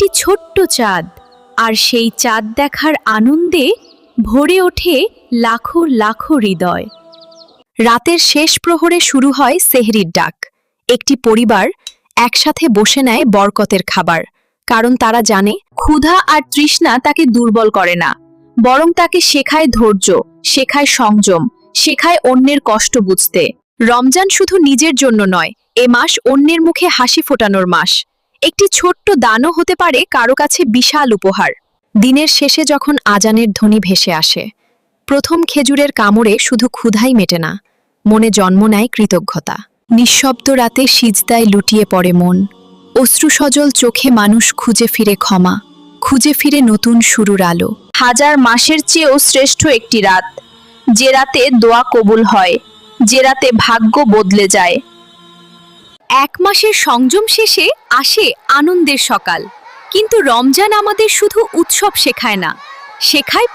একটি ছোট্ট চাঁদ, আর সেই চাঁদ দেখার আনন্দে ভরে ওঠে লাখো লাখো হৃদয়। রাতের শেষ প্রহরে শুরু হয় সেহরির ডাক। একটি পরিবার একসাথে বসে নেয় বরকতের খাবার, কারণ তারা জানে ক্ষুধা আর তৃষ্ণা তাকে দুর্বল করে না, বরং তাকে শেখায় ধৈর্য, শেখায় সংযম, শেখায় অন্যের কষ্ট বুঝতে। রমজান শুধু নিজের জন্য নয়, এ মাস অন্যের মুখে হাসি ফোটানোর মাস। একটি ছোট্ট দানও হতে পারে কারো কাছে বিশাল উপহার। দিনের শেষে যখন আজানের ধ্বনি ভেসে আসে, প্রথম খেজুরের কামড়ে শুধু ক্ষুধাই মেটে না, মনে জন্ম নেয় কৃতজ্ঞতা। নিঃশব্দ রাতে সিজদায় লুটিয়ে পড়ে মন, অশ্রুসজল চোখে মানুষ খুঁজে ফিরে ক্ষমা, খুঁজে ফিরে নতুন শুরুর আলো। হাজার মাসের চেয়েও শ্রেষ্ঠ একটি রাত, যে রাতে দোয়া কবুল হয়, যে রাতে ভাগ্য বদলে যায়। এক মাসের সংযম শেষে আসে আনন্দের সকাল। কিন্তু রমজান আমাদের শুধু উৎসব শেখায় না, শেখায়